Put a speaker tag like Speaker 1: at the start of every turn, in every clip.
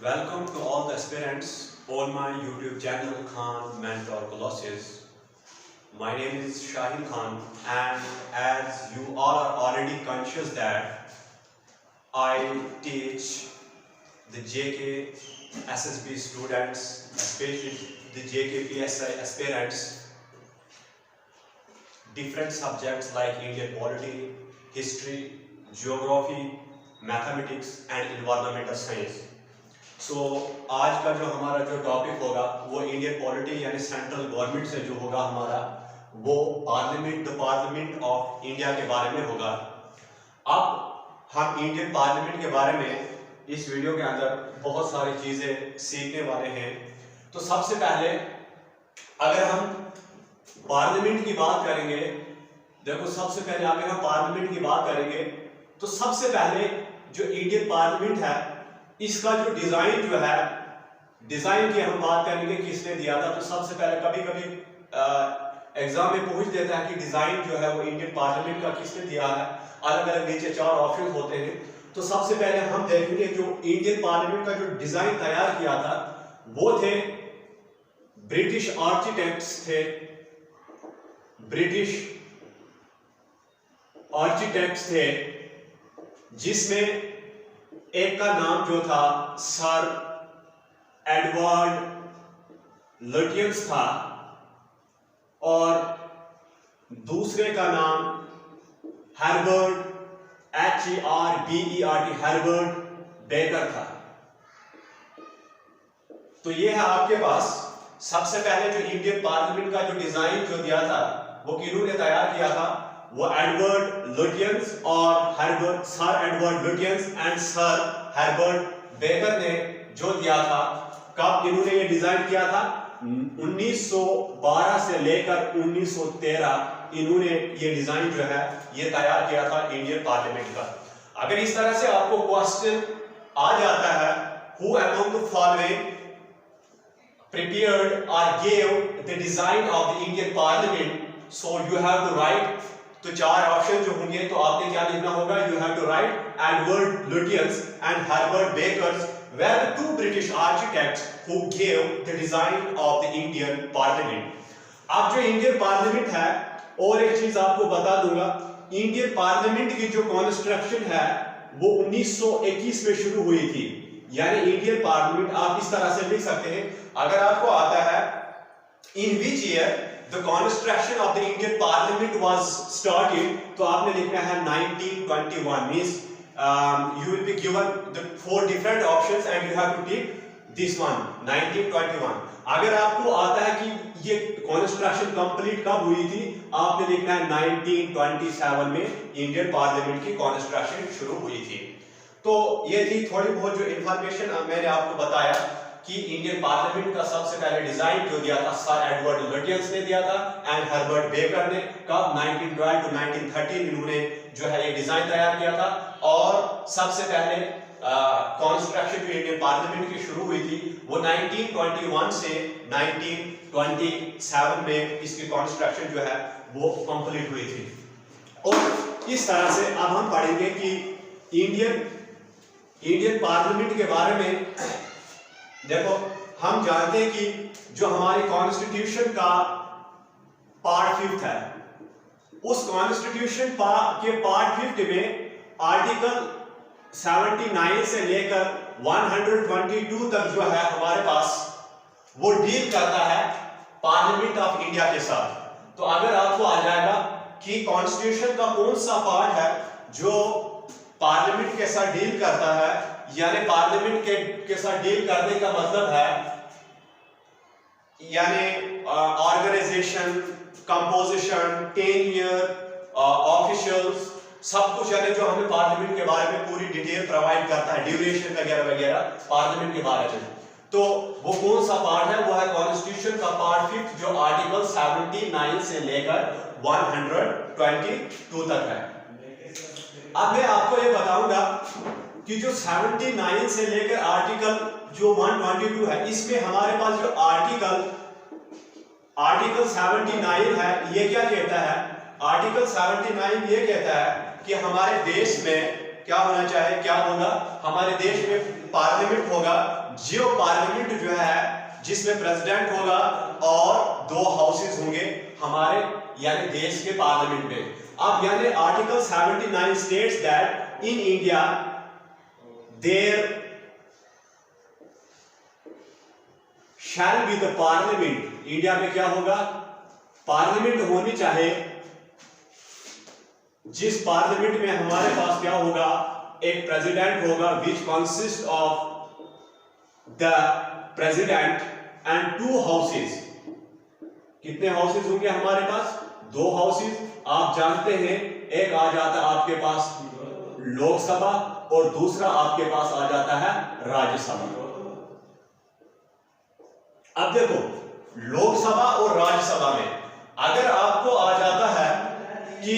Speaker 1: Welcome to all the aspirants on my YouTube channel Khan Mentor Colossus. My name is Shaheen Khan, and as you all are already conscious that I teach the JK SSB students, especially the JK PSI aspirants, different subjects like Indian polity, history, geography, mathematics and environmental science. आज का जो हमारा जो topic होगा वो Indian polity यानी central government से जो होगा हमारा वो पार्लियामेंट ऑफ इंडिया के बारे में होगा। अब हम इंडियन पार्लियामेंट के बारे में इस वीडियो के अंदर बहुत सारी चीजें सीखने वाले हैं। तो सबसे पहले अगर हम पार्लियामेंट की बात करेंगे, देखो सबसे पहले अगर हम पार्लियामेंट की बात करेंगे तो सबसे पहले जो इंडियन पार्लियामेंट है इसका जो डिजाइन जो है, डिजाइन की हम बात करेंगे किसने दिया था। तो सबसे पहले कभी कभी एग्जाम में पूछ देता है कि डिजाइन जो है वो इंडियन पार्लियामेंट का किसने दिया है। अलग अलग नीचे 4 ऑप्शन होते हैं। तो सबसे पहले हम देखेंगे जो इंडियन पार्लियामेंट का जो डिजाइन तैयार किया था वो थे ब्रिटिश आर्किटेक्ट्स थे। ब्रिटिश आर्किटेक्ट्स थे जिसमें एक का नाम जो था सर एडवर्ड लुटियंस था और दूसरे का नाम हर्बर्ट HERBERT हर्बर्ट बेकर था। तो ये है आपके पास सबसे पहले जो इंडियन पार्लियामेंट का जो डिजाइन जो दिया था वो किन्होंने तैयार किया था, वो एडवर्ड लुटियंस और sir Edward Lutyens and sir Herbert baker ने जो दिया था। कब इन्होंने ये डिजाइन किया था? 1912 से लेकर 1913 इन्होंने ये डिजाइन जो है ये तैयार किया था इंडियन पार्लियामेंट का। अगर इस तरह से आपको क्वेश्चन आ जाता है, who among the following prepared or gave the design of the Indian Parliament, so you have to write। तो 4 ऑप्शन जो होंगे तो आपने क्या लिखना होगा, you have to write Edward Lutyens and Herbert Baker were the 2 British architects who gave the design of the Indian Parliament। अब जो इंडियन पार्लियामेंट है, और एक चीज आपको बता दूंगा, इंडियन पार्लियामेंट की जो कॉन्स्ट्रक्शन है वो 1921 में शुरू हुई थी। यानी इंडियन पार्लियामेंट आप इस तरह से लिख सकते हैं, अगर आपको आता है in which year the construction of the Indian Parliament was started, तो आपने लिखना है 1921। means you will be given the 4 different options and you have to take this one 1921। अगर आपको आता है कि ये कंस्ट्रक्शन कंप्लीट कब हुई थी, आपने लिखना है 1927 में इंडियन पार्लियामेंट की कंस्ट्रक्शन शुरू हुई थी। तो ये थी थोड़ी बहुत जो इंफॉर्मेशन मैंने आपको बताया कि इंडियन पार्लियामेंट का सबसे पहले डिजाइन जो दिया था सर एडवर्ड लुटियंस ने दिया था एंड हर्बर्ट बेकर ने। कब? 1912 टू 1913 इन्होंने जो है ये डिजाइन तैयार किया था। और सबसे पहले कॉन्स्ट्रक्शन जो इंडियन पार्लियामेंट की शुरू हुई थी वो 1921 से 1927 में इसकी कॉन्स्ट्रक्शन जो है वो कंप्लीट हुई थी। और इस तरह से अब हम पढ़ेंगे कि इंडियन पार्लियामेंट के बारे में। देखो हम जानते हैं कि जो हमारी कॉन्स्टिट्यूशन का पार्ट 5 है, उस कॉन्स्टिट्यूशन के पार्ट 5 में आर्टिकल 79 से लेकर 122 तक जो है हमारे पास वो डील करता है पार्लियामेंट ऑफ इंडिया के साथ। तो अगर आपको आ जाएगा कि कॉन्स्टिट्यूशन का कौन सा पार्ट है जो पार्लियामेंट के साथ डील करता है, यानी पार्लियामेंट के साथ डील करने का मतलब है यानी ऑर्गेनाइजेशन, कंपोजिशन, टेन्योर, ऑफिशियल्स, सब कुछ यानी जो हमें पार्लियामेंट के बारे में पूरी डिटेल प्रोवाइड करता है, ड्यूरेशन वगैरह वगैरह पार्लियामेंट के बारे में। तो वो कौन सा पार्ट है? वो है कॉन्स्टिट्यूशन का पार्ट 5 जो आर्टिकल 79 से लेकर 122 तक है। अब मैं आपको ये बताऊंगा कि जो 79 से लेकर आर्टिकल जो 122 है, इसमें हमारे पास जो आर्टिकल 79 है ये क्या कहता है? आर्टिकल 79 ये कहता है कि हमारे देश में क्या होना चाहिए, क्या होगा, हमारे देश में पार्लियामेंट होगा, जो पार्लियामेंट जो है जिसमें प्रेसिडेंट होगा और 2 हाउसेस होंगे हमारे यानी देश के पार्लियामेंट में। अब यानी article 79 states that in India there shall be the parliament, India में क्या होगा, पार्लियामेंट होनी चाहिए जिस पार्लियामेंट में हमारे पास क्या होगा, एक प्रेसिडेंट होगा which consist of the president and 2 houses. कितने हाउसेस होंगे हमारे पास, 2 हाउसेस। आप जानते हैं एक आ जाता है आपके पास लोकसभा और दूसरा आपके पास आ जाता है राज्यसभा। अब देखो लोकसभा और राज्यसभा में अगर आपको आ जाता है कि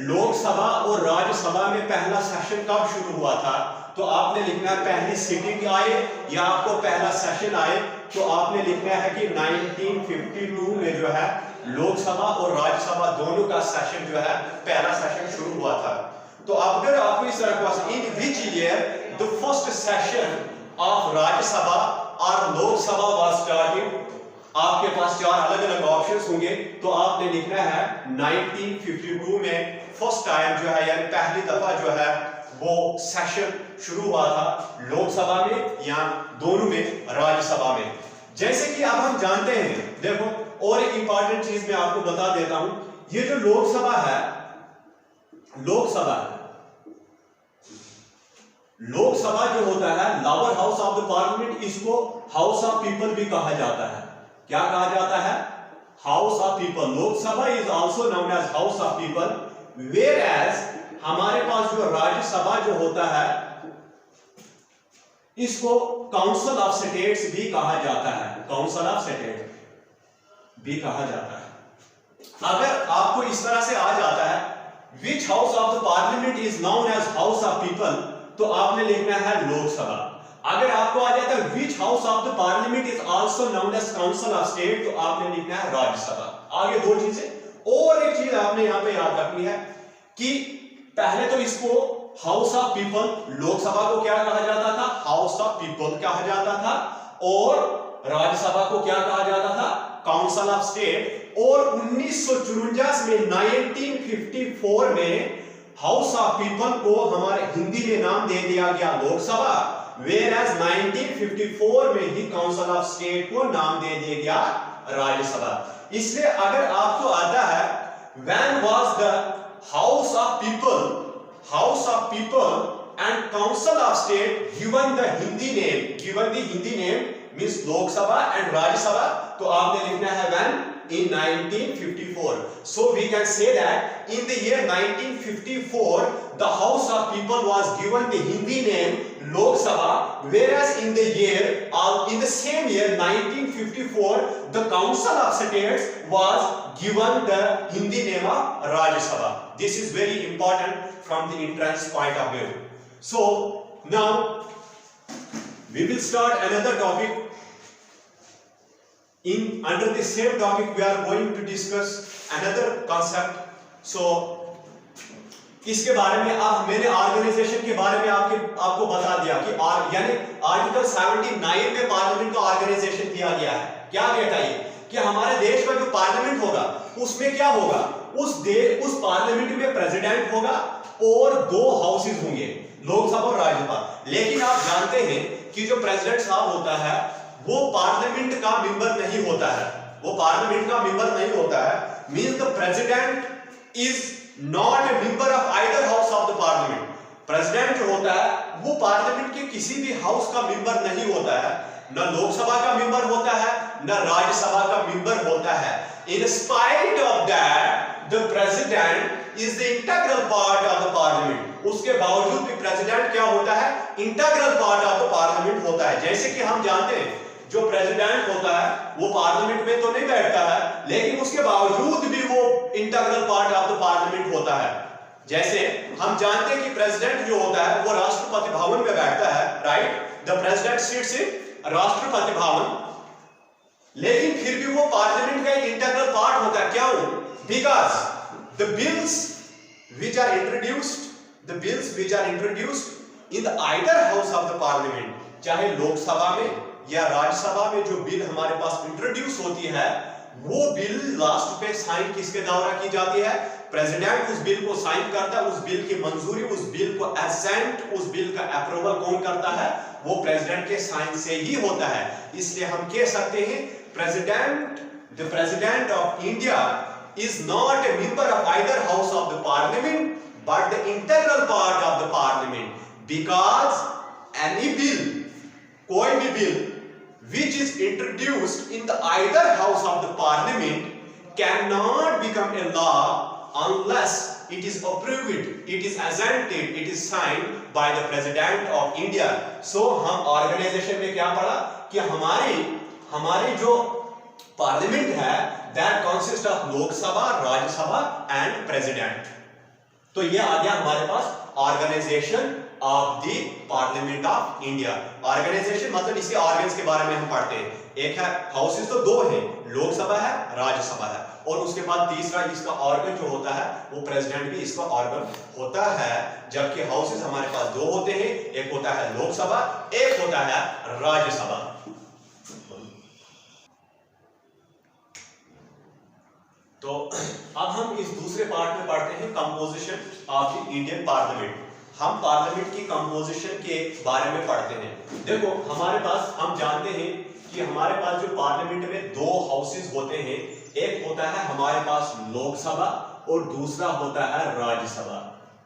Speaker 1: लोकसभा और राज्यसभा में पहला सेशन कब शुरू हुआ था, तो आपने लिखना है पहली सिटिंग आए या आपको पहला सेशन आए, तो आपने लिखना है कि 1952 में जो है लोकसभा और राज्यसभा दोनों का सेशन जो है पहला सेशन शुरू हुआ था। तो अगर आपको इस तरह का in which year the first session of Rajya Sabha और लोकसभा वाज स्टार्टेड, आपके पास 4 अलग अलग ऑप्शंस होंगे, तो आपने लिखना है 1952 में फर्स्ट टाइम जो है यानी पहली दफा जो है वो सेशन शुरू हुआ था लोकसभा में या दोनों में राज्यसभा में। जैसे कि अब हम जानते हैं, देखो और एक इंपॉर्टेंट चीज मैं आपको बता देता हूं, ये जो लोकसभा है, लोकसभा जो होता है lower house of the parliament, इसको हाउस ऑफ पीपल भी कहा जाता है। क्या कहा जाता है, house of people. Lok Sabha is also known as house of people, whereas हमारे पास जो राज्यसभा जो होता है इसको काउंसिल ऑफ स्टेट्स भी कहा जाता है, काउंसिल ऑफ स्टेट भी कहा जाता है। अगर आपको इस तरह से आ जाता है which house of the parliament is known as house of people, तो आपने लिखना है लोकसभा। अगर आपको आ जाता है which house of the parliament is also known as council of state, तो आपने लिखना है राज्यसभा। आगे 2 चीजें और एक चीज आपने यहां पे याद रखनी है कि पहले तो इसको हाउस ऑफ पीपल, लोकसभा को क्या कहा जाता था, हाउस ऑफ पीपल कहा जाता था, और राज्यसभा को क्या कहा जाता था, काउंसिल ऑफ स्टेट। और 1954 में 1954 में हाउस ऑफ पीपल को हमारे हिंदी में नाम दे दिया गया लोकसभा, whereas 1954 में ही काउंसिल ऑफ स्टेट को नाम दे दिया गया राज्यसभा। इसलिए अगर आपको आता है when was the house of people and council of state given the Hindi name means Lok Sabha and Rajya Sabha, तो आपने लिखना है when in 1954. So we can say that in the year 1954 the house of people was given the Hindi name Lok Sabha, whereas in the same year 1954 the council of states was given the Hindi name of Rajya Sabha. This is very important from the entrance point of view. So now we will start another topic. Under the same topic we are going to discuss another concept. So इसके बारे में अब मैंने organisation के बारे में आपको बता दिया कि यानी आर्टिकल 79 में पार्लियामेंट का ऑर्गेनाइजेशन किया गया है। क्या कहता है कि हमारे देश का जो पार्लियामेंट होगा उसमें क्या होगा, उस पार्लियामेंट में प्रेसिडेंट होगा और 2 हाउसेस होंगे, लोकसभा और राज्यसभा। लेकिन आप जानते हैं कि जो प्रेसिडेंट साहब होता है वो पार्लियामेंट का मेंबर नहीं होता है, वो पार्लियामेंट का मेंबर नहीं होता है। Means the president is not a member of either house of the parliament. President जो होता है वो पार्लियामेंट के किसी भी हाउस का मेंबर नहीं होता है, न लोकसभा का मेंबर होता है न राज्यसभा का मेंबर होता है। In spite of that the president is the integral part of the parliament. उसके बावजूद भी प्रेसिडेंट क्या होता है, integral part of the parliament होता है। जैसे कि हम जानते हैं जो प्रेसिडेंट होता है वो पार्लियामेंट में तो नहीं बैठता है, लेकिन उसके बावजूद भी वो integral part of the parliament होता है। जैसे हम जानते हैं कि प्रेसिडेंट जो होता है वो राष्ट्रपति भवन में बैठता है, right, the president sits in Rashtrapati Bhavan, लेकिन फिर भी वो पार्लियामेंट का एक इंटीग्रल पार्ट होता है। क्यों? Because the bills which are introduced in the either house of the parliament, चाहे लोकसभा में या राज्यसभा में जो बिल हमारे पास इंट्रोड्यूस होती है, वो बिल लास्ट पे साइन किसके द्वारा की जाती है? प्रेसिडेंट उस बिल को साइन करता है, उस बिल की मंजूरी, उस बिल को असेंट, उस बिल का अप्रूवल कौन करता है? वो प्रेसिडेंट के साइन से ही होता है। इसलिए हम कह सकते हैं the president of India is not a member of either house of the parliament but the integral part of the parliament, because any bill, कोई भी bill which is introduced in the either house of the parliament cannot become a law unless it is approved, it is assented, it is signed by the president of India. So हम organization में क्या पढ़ा कि हमारी जो parliament है that consists of Lok Sabha, Rajya Sabha and president. तो ये आ गया हमारे पास organization of the parliament of India. Organization मतलब इसके ऑर्गन्स के बारे में हम पढ़ते हैं। एक है हाउसेस, तो दो है, लोकसभा है, राज्यसभा है, और उसके बाद तीसरा इसका ऑर्गन जो होता है वो प्रेसिडेंट भी इसका ऑर्गन होता है। जबकि हाउसेस हमारे पास दो होते हैं, एक होता है लोकसभा, एक होता है राज्यसभा। तो अब हम इस दूसरे पार्ट में पढ़ते हैं composition of the Indian parliament. हम पार्लियामेंट की कंपोजिशन के बारे में पढ़ते हैं। देखो हमारे पास, हम जानते हैं कि हमारे पास जो पार्लियामेंट में दो हाउसेस होते हैं, एक होता है हमारे पास लोकसभा और दूसरा होता है राज्यसभा।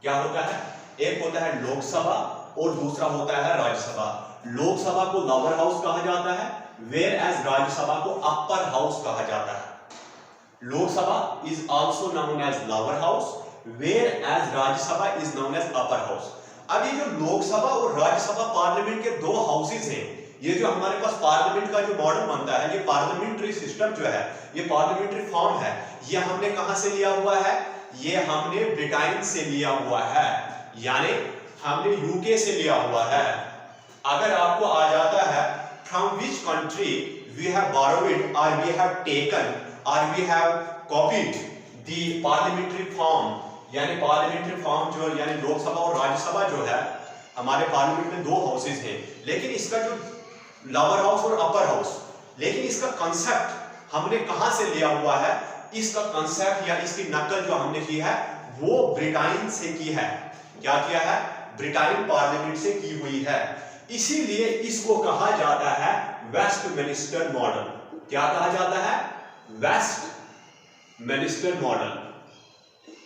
Speaker 1: क्या होता है? एक होता है लोकसभा और दूसरा होता है राज्यसभा। लोकसभा को लोअर हाउस कहा जाता है, वेयर एज राज्यसभा को अपर हाउस कहा जाता है। Lok Sabha is also known as lower house, whereas Rajya Sabha is known as upper house। अब ये जो लोकसभा और राज्यसभा पार्लियामेंट के दो हाउसेस हैं, ये जो हमारे पास पार्लियामेंट का जो मॉडल बनता है, ये पार्लियामेंट्री सिस्टम जो है, ये पार्लियामेंट्री फॉर्म है, ये हमने कहां से लिया हुआ है? ये हमने ब्रिटेन से लिया हुआ है, यानी हमने यूके से लिया हुआ है। अगर आपको आ जाता है from which country we have borrowed or we have taken or we have copied the parliamentary form, यानी पार्लियामेंट्री फॉर्म जो, यानी लोकसभा और राज्यसभा जो है, हमारे पार्लियामेंट में दो हाउसेस हैं, लेकिन इसका जो लोअर हाउस और अपर हाउस, लेकिन इसका कंसेप्ट हमने कहां से लिया हुआ है? इसका कंसेप्ट या इसकी नकल जो हमने की है वो ब्रिटेन से की है। क्या किया है? ब्रिटेन पार्लियामेंट से की हुई है। इसीलिए इसको कहा जाता है वेस्टमिनिस्टर मॉडल। क्या कहा जाता है? Westminster model.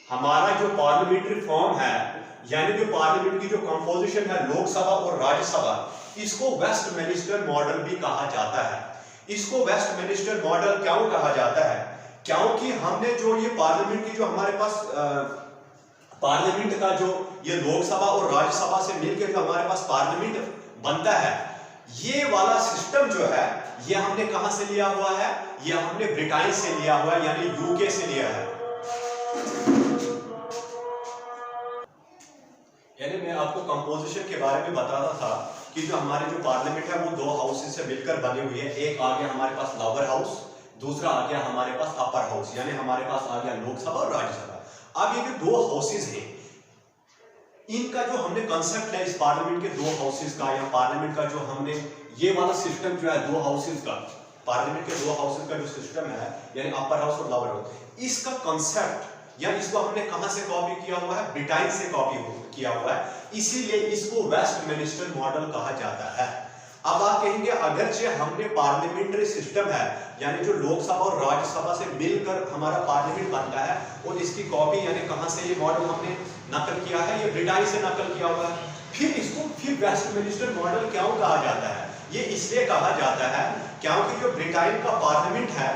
Speaker 1: हमारा जो पार्लियामेंट्री फॉर्म है, यानी जो पार्लियामेंट की जो कंपोजिशन है लोकसभा और राज्यसभा, इसको वेस्टमिनिस्टर मॉडल भी कहा जाता है। इसको वेस्टमिनिस्टर मॉडल क्यों कहा जाता है? क्योंकि हमने जो ये पार्लियामेंट की जो हमारे पास पार्लियामेंट का जो ये लोकसभा और राज्यसभा से मिलकर जो हमारे पास पार्लियामेंट बनता है, ये वाला सिस्टम जो है ये हमने कहां से लिया हुआ है? ये हमने ब्रिटेन से लिया हुआ है, यानी यूके से लिया है। यानी मैं आपको कंपोजिशन के बारे में बता रहा था कि जो हमारे जो पार्लियामेंट है वो दो हाउसेस से मिलकर बनी हुई है। एक आ गया हमारे पास लोअर हाउस, दूसरा आ गया हमारे पास अपर हाउस, यानी हमारे पास आ गया लोकसभा और राज्यसभा। अब ये जो दो हाउसेस हैं, इनका जो हमने कंसेप्ट है इस पार्लियामेंट के दो हाउसेस का, या पार्लियामेंट का जो हमने ये वाला सिस्टम जो है दो हाउसेस का, पार्लियामेंट के दो हाउसेस का जो सिस्टम है, यानी अपर हाउस और लोअर हाउस, इसका कंसेप्ट या इसको हमने कहां से कॉपी किया हुआ है? ब्रिटेन से कॉपी किया हुआ है। इसीलिए इसको वेस्टमिनिस्टर मॉडल कहा जाता है। अब आप कहेंगे अगरचे हमने पार्लियामेंट्री सिस्टम है, यानी जो लोकसभा और राज्यसभा से मिलकर हमारा पार्लियामेंट बनता है, और इसकी कॉपी यानी कहां से ये मॉडल हमने नकल किया है? ये ब्रिटेन से नकल किया हुआ है। फिर वेस्टमिनिस्टर मॉडल क्यों कहा जाता है? ये इसलिए कहा जाता है क्योंकि जो ब्रिटेन का पार्लियामेंट है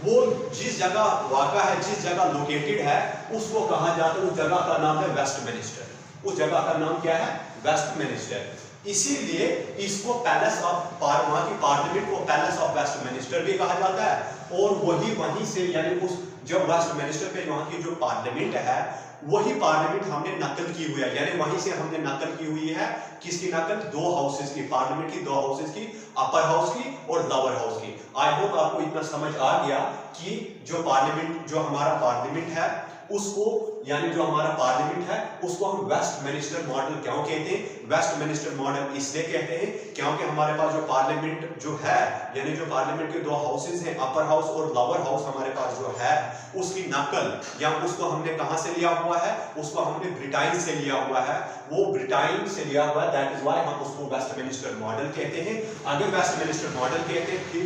Speaker 1: वो जिस जगह वाक़ा है, जिस जगह लोकेटेड है, उसको कहा जाता है, उस जगह का नाम है वेस्टमिनिस्टर। उस जगह का नाम क्या है? वेस्टमिनिस्टर। इसीलिए इसको पैलेस ऑफ वहां की पार्लियामेंट को पैलेस ऑफ वेस्टमिनिस्टर भी कहा जाता है। और वहीं से, यानी उस जब वेस्टमिनिस्टर पे वहां की जो पार्लियामेंट है, वही पार्लियामेंट हमने नकल की हुई है, यानी वहीं से हमने नकल की हुई है। किसकी नकल? दो हाउसेस की, पार्लियामेंट की दो हाउसेस की, अपर हाउस की और लोअर हाउस की। आई होप आपको इतना समझ आ गया कि जो पार्लियामेंट, जो हमारा पार्लियामेंट है उसको यानी जो हमारा पार्लियामेंट है उसको हम वेस्टमिनिस्टर मॉडल क्यों कहते हैं? वेस्टमिनिस्टर मॉडल इसलिए कहते हैं क्योंकि हमारे पास जो पार्लियामेंट जो है यानी जो पार्लियामेंट के दो हाउसेज हैं, अपर हाउस और लोअर हाउस हमारे पास जो है उसकी नकल या उसको हमने कहां से लिया हुआ है? उसको हमने ब्रिटेन से लिया हुआ है, वो ब्रिटेन से लिया हुआ है, दैट इज व्हाई हम उसको वेस्टमिनिस्टर मॉडल कहते हैं। अगर वेस्टमिनिस्टर मॉडल कहते हैं कि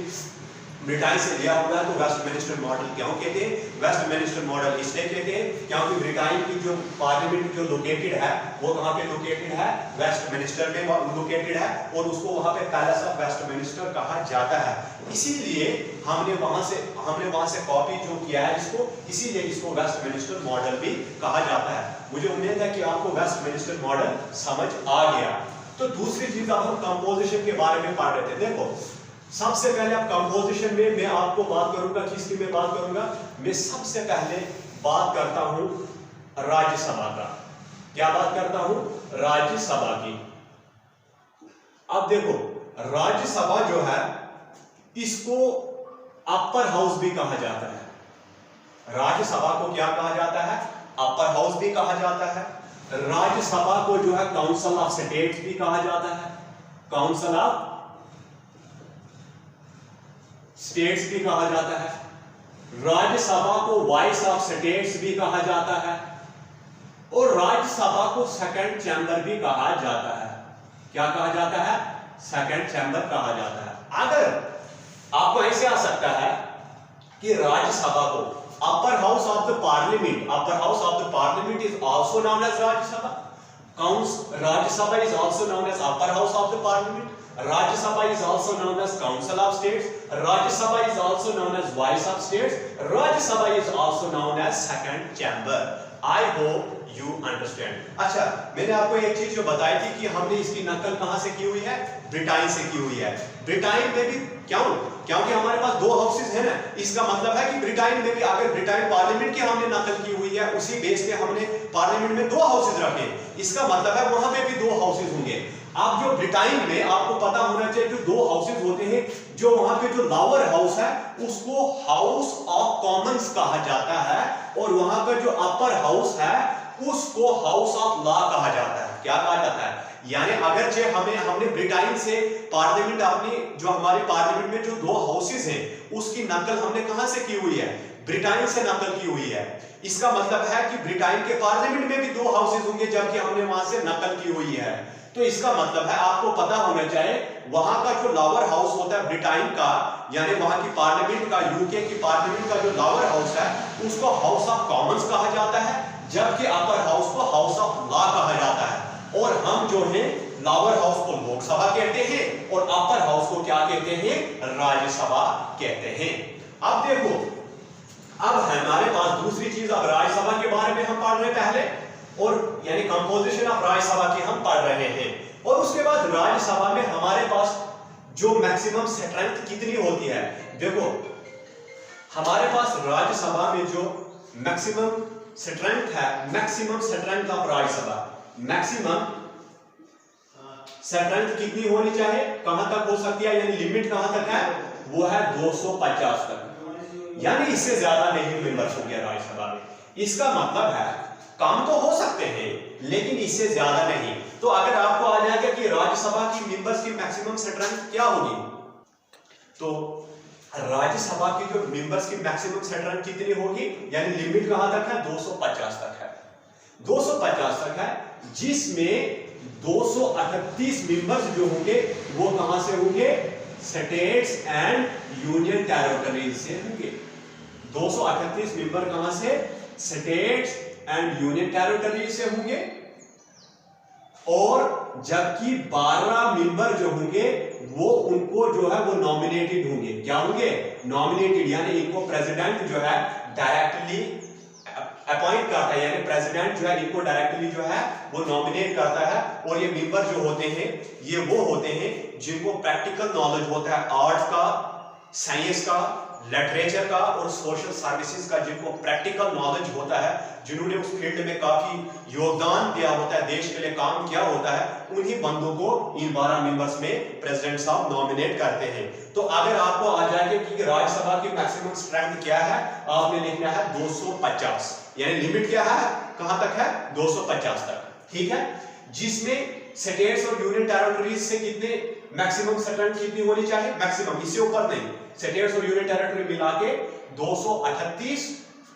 Speaker 1: ब्रिटेन से लिया हुआ है तो वेस्टमिनिस्टर मॉडल क्यों कहते हैं? वेस्टमिनिस्टर मॉडल इसलिए कहते हैं क्योंकि ब्रिटेन की जो पार्लियामेंट जो लोकेटेड है वो कहां पे लोकेटेड है? वेस्टमिनिस्टर में लोकेटेड है और उसको वहां पे पैलेस ऑफ वेस्टमिनिस्टर कहा जाता है। इसीलिए हमने वहां से कॉपी जो किया है इसको, इसीलिए इसको वेस्टमिनिस्टर मॉडल भी कहा जाता है। मुझे उम्मीद है कि आपको वेस्टमिनिस्टर मॉडल समझ आ गया। तो दूसरी चीज अब हम कंपोजिशन के बारे में पढ़ रहे थे। देखो सबसे पहले अब कंपोजिशन में मैं आपको बात करूंगा, किसकी मैं बात करूंगा? मैं सबसे पहले बात करता हूं राज्यसभा का। क्या बात करता हूं? राज्यसभा की। अब देखो राज्यसभा जो है इसको अपर हाउस भी कहा जाता है। राज्यसभा को क्या कहा जाता है? अपर हाउस भी कहा जाता है। राज्यसभा को जो है काउंसिल ऑफ स्टेट्स भी कहा जाता है, काउंसिल ऑफ स्टेट्स भी कहा जाता है। राज्यसभा को वॉइस ऑफ स्टेट्स भी कहा जाता है और राज्यसभा को सेकंड चैम्बर भी कहा जाता है। क्या कहा जाता है? सेकंड चैम्बर कहा जाता है। अगर आपको ऐसे आ सकता है कि राज्यसभा को upper house of the parliament is also known as Rajya Sabha. Rajya Sabha is also known as upper house of the parliament. Rajya Sabha is also known as council of states. Rajya Sabha is also known as voice of states. Rajya Sabha is also known as second chamber. I hope you understand. अच्छा, मैंने आपको एक चीज जो बताई थी कि हमने इसकी नकल कहां से की हुई है? ब्रिटेन से की हुई है। ब्रिटेन में भी क्यों? क्योंकि हमारे पास दो हाउसेज है ना, इसका मतलब है कि ब्रिटेन में भी अगर ब्रिटेन पार्लियामेंट की हमने नकल की हुई है उसी बेस पे हमने पार्लियामेंट में दो हाउसेज रखे, इसका मतलब है वहां पे भी दो हाउसेज होंगे। अब जो ब्रिटेन में आपको पता होना चाहिए जो दो हाउसेज होते हैं, जो वहां पे जो लोअर हाउस है उसको हाउस ऑफ कॉमन्स कहा जाता है और वहां पर जो अपर हाउस है उसको हाउस ऑफ लॉ कहा जाता है। क्या कहा जाता है? यानी अगरचे हमने ब्रिटेन से पार्लियामेंट अपनी जो हमारे पार्लियामेंट में जो दो हाउसेज हैं उसकी नकल हमने कहां से की हुई है? ब्रिटेन से नकल की हुई है। इसका मतलब है कि ब्रिटेन के पार्लियामेंट में भी दो हाउसेज होंगे जबकि हमने वहां से नकल की हुई है। तो इसका मतलब है आपको पता होना चाहिए वहां का जो लोअर हाउस होता है ब्रिटेन का, यानी वहां की पार्लियामेंट का, यूके की पार्लियामेंट का जो लोअर हाउस है उसको हाउस ऑफ कॉमन्स कहा जाता है, जबकि अपर हाउस को हाउस ऑफ लॉ कहा जाता है। और हम जो है लोअर हाउस को लोकसभा कहते हैं और अपर हाउस को क्या कहते हैं? राज्यसभा कहते हैं। अब देखो, अब हमारे पास दूसरी चीज, अब राज्यसभा के बारे में हम पढ़ रहे पहले और यानी कंपोजिशन ऑफ राज्यसभा की हम पढ़ रहे हैं और उसके बाद राज्यसभा में हमारे पास जो मैक्सिमम स्ट्रेंथ कितनी होती है। देखो हमारे पास राज्यसभा में जो मैक्सिमम स्ट्रेंथ है, maximum strength of Rajya Sabha, maximum strength कितनी होनी चाहिए? कहां तक हो सकती है, यानी लिमिट कहां तक है? वो है 250 तक, यानी इससे ज्यादा नहीं मेंबर्स होंगे राज्यसभा में। इसका मतलब है काम तो हो सकते हैं लेकिन इससे ज्यादा नहीं। तो अगर आपको आ जाएगा कि राज्यसभा की मेंबर्स की मैक्सिमम स्ट्रेंथ क्या होगी, तो राज्यसभा की जो मेंबर्स की मैक्सिमम स्ट्रेंथ कितनी होगी, यानी लिमिट कहां तक है? 250 तक है, 250 तक है, जिसमें 238 मेंबर्स जो होंगे वो कहां से होंगे? स्टेट्स एंड यूनियन टेरिटरीज से होंगे। 238 मेंबर कहां से? स्टेट्स एंड यूनियन टेरिटरीज से होंगे और जबकि 12 मेंबर जो होंगे वो उनको जो है वो नॉमिनेटेड होंगे। क्या होंगे? नॉमिनेटेड, यानी इनको प्रेसिडेंट जो है डायरेक्टली अपॉइंट करता है, यानी प्रेसिडेंट जो है इनको डायरेक्टली जो है वो नॉमिनेट करता है। और ये मेंबर जो होते हैं ये वो होते हैं जिनको प्रैक्टिकल नॉलेज होता है, आर्ट का, साइंस का, लिटरेचर का और सोशल सर्विसेज का, जिनको प्रैक्टिकल नॉलेज होता है, जिन्होंने उस फील्ड में काफी योगदान दिया होता है, देश के लिए काम किया होता है, उन्हीं बंदों को इन 12 मेंबर्स में प्रेसिडेंट साहब नॉमिनेट करते हैं। तो अगर आपको आ जाएगा कि राज्यसभा की मैक्सिमम स्ट्रेंथ क्या है, आपने लिखना है 250। यानी लिमिट क्या है, कहां तक है, 250 तक, ठीक है। जिसमें स्टेट्स और यूनियन टेरिटरीज से कितने मैक्सिमम स्ट्रेंथ कितनी होनी चाहिए, मैक्सिमम, इससे ऊपर नहीं, स्टेट्स और यूनियन टेरिटरी मिला के 238,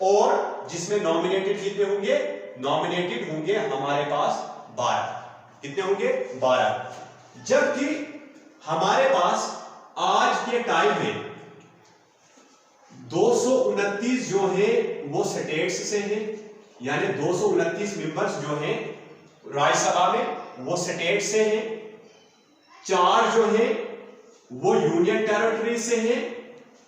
Speaker 1: और जिसमें नॉमिनेटेड कितने होंगे, नॉमिनेटेड होंगे हमारे पास 12, कितने होंगे, 12। जबकि हमारे पास आज के टाइम में 229 जो है वो स्टेट्स से हैं, यानी 229 मेंबर्स जो हैं राज्यसभा में वो स्टेट से हैं, 4 जो है वो यूनियन टेरिटरी से हैं,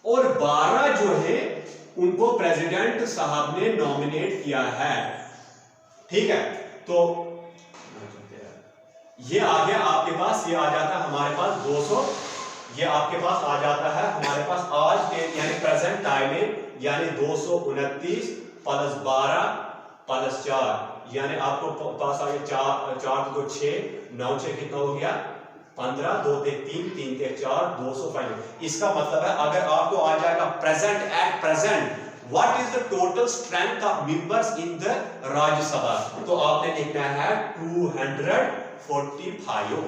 Speaker 1: और 12 जो है उनको प्रेसिडेंट साहब ने नॉमिनेट किया है, ठीक है। तो ये आ गया आपके पास, ये आ जाता है हमारे पास 200, ये आपके पास आ जाता है हमारे पास आज के यानी प्रेजेंट टाइम में, यानी 229 प्लस 12 प्लस 4, यानी आपको पास आ गया 4 2 6 9 6 कितना हो गया, 15 2 3 3 4 205। इसका मतलब है अगर आपको आ जाएगा present, at present what is the total strength of members in the Rajya Sabha, तो आपने लिखना है 245।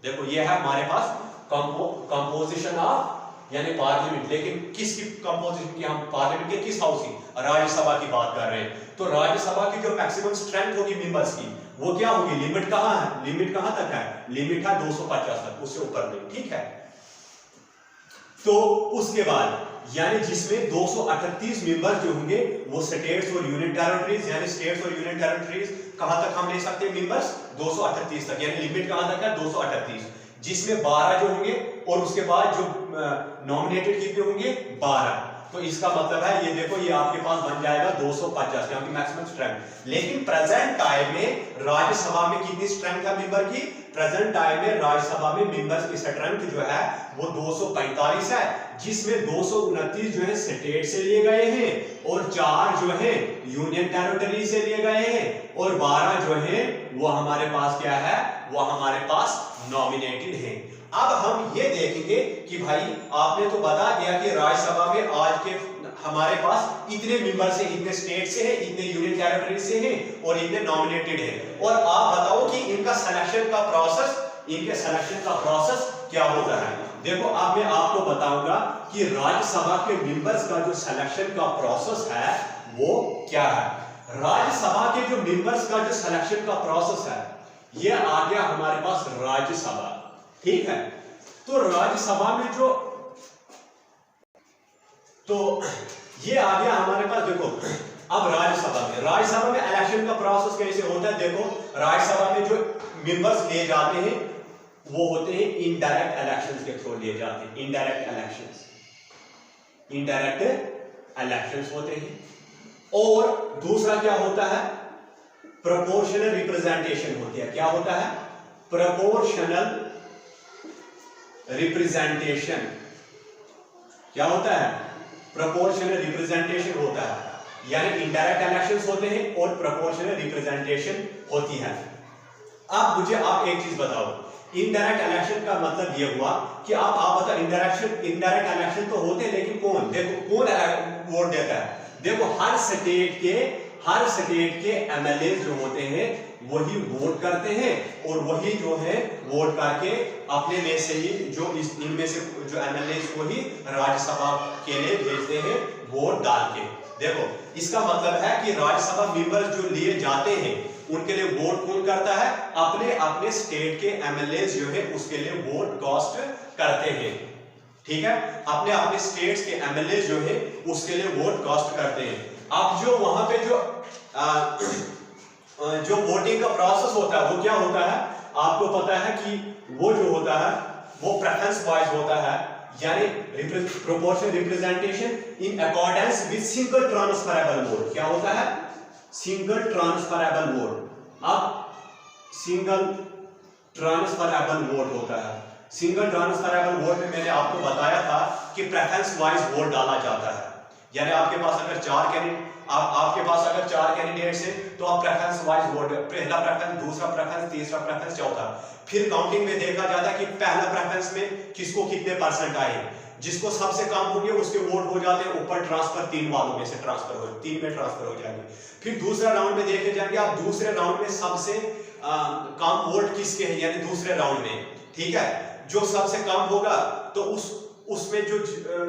Speaker 1: देखो ये है हमारे पास कंपोजिशन ऑफ यानी पार्लियामेंट, लेकिन किसकी कंपोजिशन की, हम पार्लियामेंट के किस हाउस की, राज्यसभा की बात कर रहे हैं। तो राज्यसभा की जो मैक्सिमम स्ट्रेंथ होगी मेंबर्स की वो क्या होगी, लिमिट कहां है, लिमिट कहां तक है, लिमिट है 250 तक, उससे ऊपर नहीं, ठीक है। तो उसके बाद यानी जिसमें 238 मेंबर जो होंगे वो स्टेट्स और यूनियन टेरिटरीज, यानी स्टेट्स और यूनियन टेरिटरीज कहां तक हम ले सकते हैं मेंबर्स, 238 तक, यानी लिमिट कहां तक है, 238, जिसमें 12 जो होंगे और उसके बाद जो नॉमिनेटेड कितने होंगे, 12। तो इसका मतलब है ये देखो ये आपके पास बन जाएगा 250 क्योंकि मैक्सिमम स्ट्रेंथ। लेकिन प्रेजेंट टाइम में राज्यसभा में कितनी स्ट्रेंथ है मेंबर की, प्रेजेंट टाइम में राज्यसभा में मेंबर्स की स्ट्रेंथ जो है वो 245 है, जिसमें 229 जो है स्टेट से लिए गए हैं और 4 जो है यूनियन टेरिटरी से लिए गए हैं और 12 जो है वो हमारे पास क्या है, वो हमारे पास नॉमिनेटेड है। अब हम ये देखेंगे कि भाई आपने तो बता दिया कि राज्यसभा में आज के हमारे पास इतने मेंबर से, इतने स्टेट से हैं, इतने यूनियन टेरिटरी से हैं और इतने नॉमिनेटेड हैं, और आप बताओ कि इनका सिलेक्शन का प्रोसेस, इनके सिलेक्शन का प्रोसेस क्या होता है। देखो अब मैं आपको बताऊंगा कि राज्यसभा के मेंबर्स का जो सिलेक्शन का प्रोसेस है वो क्या है। राज्यसभा के जो मेंबर्स का जो सिलेक्शन का प्रोसेस है ये आ गया हमारे पास राज्यसभा, ठीक है। तो राज्यसभा में जो, तो ये आ गया हमारे पास, देखो अब राज्यसभा में इलेक्शन का प्रोसेस कैसे होता है। देखो राज्यसभा में जो मेंबर्स लिए जाते हैं वो होते हैं इनडायरेक्ट इलेक्शंस के थ्रू लिए जाते हैं, इनडायरेक्ट इलेक्शंस होते हैं। और दूसरा क्या होता है, प्रोपोर्शनल रिप्रेजेंटेशन होती है। क्या होता है, प्रोपोर्शनल रिप्रेजेंटेशन। क्या होता है, प्रोपोर्शनल रिप्रेजेंटेशन होता है, यानी इनडायरेक्ट इलेक्शंस होते हैं और प्रोपोर्शनल रिप्रेजेंटेशन होती है। अब मुझे आप एक चीज बताओ, इनडायरेक्ट इलेक्शन का मतलब ये हुआ कि आप बताओ इनडायरेक्ट इलेक्शन तो होते हैं, लेकिन कौन, देखो कौन वोट देता है। देखो हर स्टेट के एमएलए जो होते हैं वही वोट करते हैं और वही जो है वोट करके अपने में से ही जो इनमें से जो एमएलए को ही राज्यसभा के लिए भेजते हैं वोट डाल के। देखो इसका मतलब है कि राज्यसभा मेंबर जो लिए जाते हैं उनके लिए वोट कौन करता है, अपने अपने स्टेट के एमएलए जो है उसके लिए वोट कास्ट करते हैं, ठीक है। अपने अपने स्टेट्स के एमएलए जो है उसके लिए वोट कास्ट करते हैं। अब जो वहां पे जो वोटिंग का प्रोसेस होता है वो क्या होता है, आपको पता है कि वो जो होता है वो प्रेफरेंस वाइज होता है, यानी proportional representation in accordance with single transferable vote. क्या होता है, सिंगल ट्रांसफरेबल वोट। अब सिंगल ट्रांसफरेबल वोट होता है। सिंगल ट्रांसफरेबल वोट में मैंने आपको बताया था कि प्रेफरेंस वाइज वोट डाला जाता है, यानी आपके पास अगर आपके पास अगर 4 कैंडिडेट्स हैं तो आप प्रेफरेंस वाइज वोट, पहला प्रेफरेंस, दूसरा प्रेफरेंस, तीसरा प्रेफरेंस, चौथा। फिर काउंटिंग में देखा जाता है कि पहला प्रेफरेंस में किसको कितने परसेंट आए, जिसको सबसे कम होंगे उसके वोट हो जाते हैं ऊपर ट्रांसफर, 3 वालों में से ट्रांसफर हो, 3 में ट्रांसफर हो जाएंगे। फिर दूसरा राउंड में देखे जाएंगे आप, दूसरे राउंड में सबसे कम वोट किसके हैं, यानी दूसरे राउंड में, ठीक है, जो सबसे कम होगा तो उसमें जो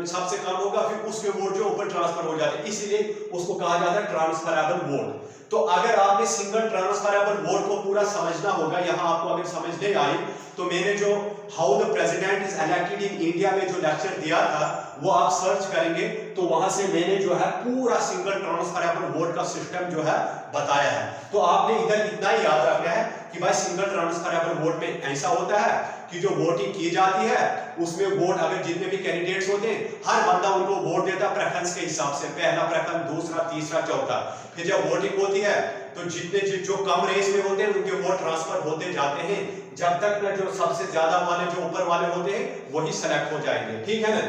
Speaker 1: सबसे कम होगा फिर उसके वोट जो ऊपर ट्रांसफर हो जाते हैं, इसीलिए उसको कहा जाता है ट्रांसफरेबल वोट। तो अगर आपने सिंगल ट्रांसफरेबल वोट को पूरा समझना होगा, यहां आपको अगर समझ नहीं आई तो मैंने जो how the president is elected in India में जो लेक्चर दिया था वो आप सर्च करेंगे तो वहां से मैंने जो है पूरा सिंगल ट्रांसफरेबल वोट का सिस्टम जो है बताया है। तो आपने इधर इतना ही याद रखना है कि भाई सिंगल ट्रांसफरेबल वोट में ऐसा होता है कि जो वोटिंग की जाती है उसमें वोट अगर जितने भी कैंडिडेट्स होते हैं हर बंदा उनको वोट देता है प्रेफरेंस के हिसाब से, पहला प्रेफरेंस, दूसरा, तीसरा, चौथा। फिर जब वोटिंग होती है तो जितने जो कम रेस में होते हैं उनके वोट ट्रांसफर होते जाते हैं जब तक ना जो सबसे ज्यादा वाले जो ऊपर वाले होते हैं वही सेलेक्ट हो जाएंगे, ठीक है ना।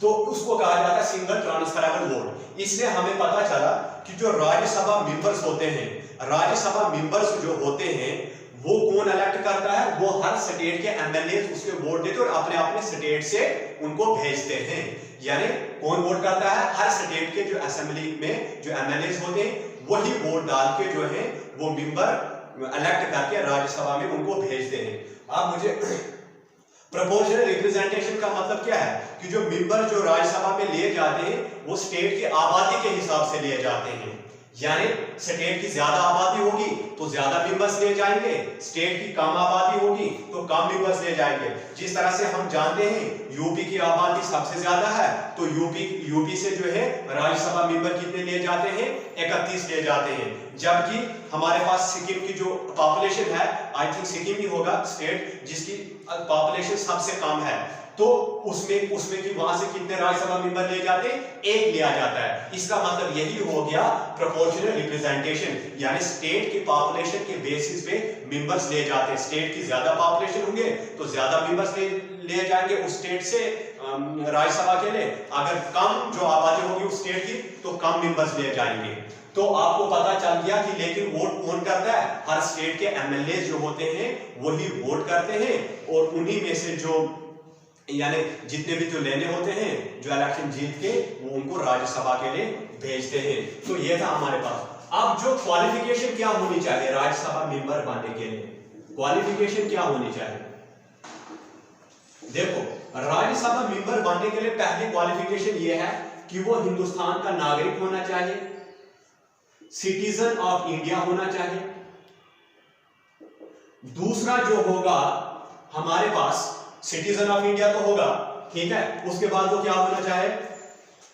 Speaker 1: तो उसको कहा जाता है सिंगल ट्रांसफरेबल वोट। इससे हमें पता चला कि जो राज्यसभा मेंबर्स होते हैं, राज्यसभा मेंबर्स जो होते हैं वो कौन इलेक्ट करता है, वो हर स्टेट के एमएलए उसके वोट देते और अपने अपने स्टेट से उनको भेजते हैं। यानी कौन वोट करता है, हर स्टेट के जो असेंबली में जो एमएलए होते हैं वही वोट डाल के जो है वो मेंबर इलेक्ट करके राज्यसभा में उनको भेजते हैं। अब मुझे प्रोपोर्शनल रिप्रेजेंटेशन का मतलब क्या है कि जो मेंबर जो राज्यसभा में लिए जाते हैं वो स्टेट की आबादी के हिसाब से लिए जाते हैं। यानी स्टेट की ज्यादा आबादी होगी तो ज्यादा मेंबर्स ले जाएंगे, स्टेट की कम आबादी होगी तो कम मेंबर्स ले जाएंगे। जिस तरह से हम जानते हैं यूपी की आबादी सबसे ज्यादा है तो यूपी से जो है राज्यसभा मेंबर कितने लिए जाते हैं, 31 ले जाते हैं। जबकि हमारे पास सिक्किम की जो पॉपुलेशन है, आई थिंक सिक्किम ही होगा स्टेट जिसकी पॉपुलेशन सबसे कम है, तो उसमें कि वहां से कितने राज्यसभा मेंबर ले जाते हैं, 1 लिया जाता है। इसका मतलब यही हो गया प्रोपोर्शनल रिप्रेजेंटेशन, यानी स्टेट की पॉपुलेशन के बेसिस पे मेंबर्स ले जाते हैं। स्टेट की ज्यादा पॉपुलेशन होंगे तो ज्यादा मेंबर्स ले जाएंगे उस स्टेट से राज्यसभा के लिए, अगर कम जो आबादी होगी उस स्टेट की तो कम मेंबर्स ले जाएंगे। तो आपको पता चल गया कि लेकिन वोट कौन करता है, हर स्टेट के एमएलए जो होते हैं वही वोट करते हैं और उन्हीं में से जो यानी जितने भी जो लेने होते हैं जो इलेक्शन जीत के वो उनको राज्यसभा के लिए भेजते हैं। तो ये था हमारे पास। अब जो क्वालिफिकेशन क्या होनी चाहिए राज्यसभा मेंबर बनने के लिए, क्वालिफिकेशन क्या होनी चाहिए, देखो राज्यसभा मेंबर बनने के लिए पहली क्वालिफिकेशन ये है कि वो हिंदुस्तान का नागरिक होना चाहिए, सिटीजन ऑफ इंडिया होना चाहिए। दूसरा जो होगा हमारे पास सिटीजन ऑफ इंडिया तो होगा, ठीक है, उसके बाद वो क्या होना चाहे,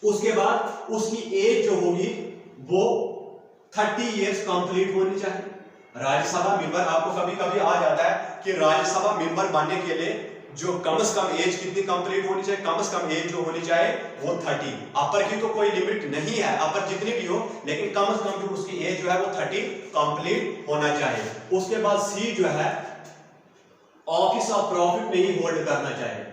Speaker 1: उसके बाद उसकी एज जो होगी वो 30 इयर्स कंप्लीट होनी चाहिए। राज्यसभा मेंबर आपको कभी कभी आ जाता है कि राज्यसभा मेंबर बनने के लिए जो कम से कम एज कितनी कंप्लीट होनी चाहिए, कम से कम एज जो होनी चाहिए वो 30। अपर की तो कोई लिमिट नहीं है, अपर जितनी भी हो, लेकिन कम से कम जो उसकी एज जो है वो 30 कंप्लीट होना चाहिए। उसके बाद सी जो है ऑफिस ऑफ प्रॉफिट नहीं होल्ड करना चाहिए,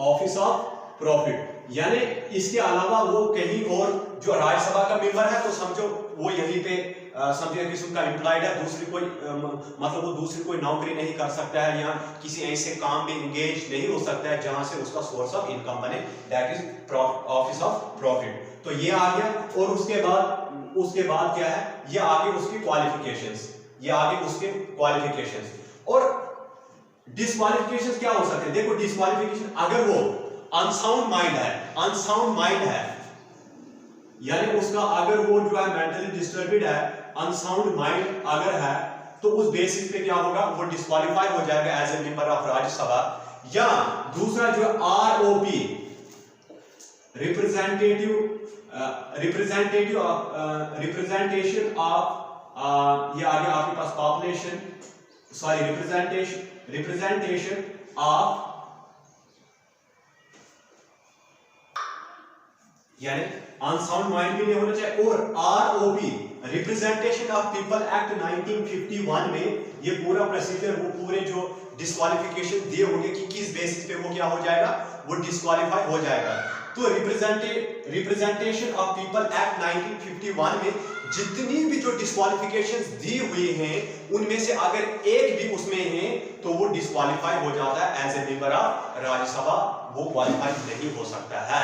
Speaker 1: ऑफिस ऑफ प्रॉफिट, यानी इसके अलावा वो कहीं और जो राज्यसभा का मेंबर है तो समझो वो यहीं पे समझो किसी का एम्प्लॉयड है, दूसरी कोई मतलब वो दूसरी कोई नौकरी नहीं कर सकता है या किसी ऐसे काम में इंगेज नहीं हो सकता है जहां से उसका सोर्स ऑफ इनकम बने, that is office of profit. तो ये आ गया। और उसके बाद क्या है, ये आगे उसकी क्वालिफिकेशंस, ये आगे उसके क्वालिफिकेशंस। और डिस्क्वालिफिकेशन क्या हो सकते हैं, देखो डिस्क्वालिफिकेशन अगर वो अनसाउंड माइंड है, अनसाउंड माइंड है यानी उसका अगर वो जो है मेंटली डिस्टर्ब्ड है, अनसाउंड माइंड अगर है तो उस बेसिस पे क्या होगा, वो डिस्क्वालीफाई हो जाएगा as a member of Rajya Sabha. या दूसरा जो आरओपी रिप्रेजेंटेशन ऑफ ये आगे आपके पास पॉपुलेशन सॉरी रिप्रेजेंटेशन ऑफ यानी अनसाउंड माइंड भी नहीं होना चाहिए। और ROP representation of people act 1951 में ये पूरा प्रोसीजर, वो पूरे जो डिस्क्वालिफिकेशन दिए होंगे कि किस बेसिस पे वो क्या हो जाएगा, वो डिस्क्वालीफाई हो जाएगा। तो रिप्रेजेंटेशन ऑफ पीपल एक्ट 1951 में जितनी भी जो डिस्क्वालिफिकेशंस दी हुई हैं उनमें से अगर एक भी उसमें है तो वो डिस्क्वालीफाई हो जाता है as a member of Rajya Sabha, वो क्वालिफाई नहीं हो सकता है।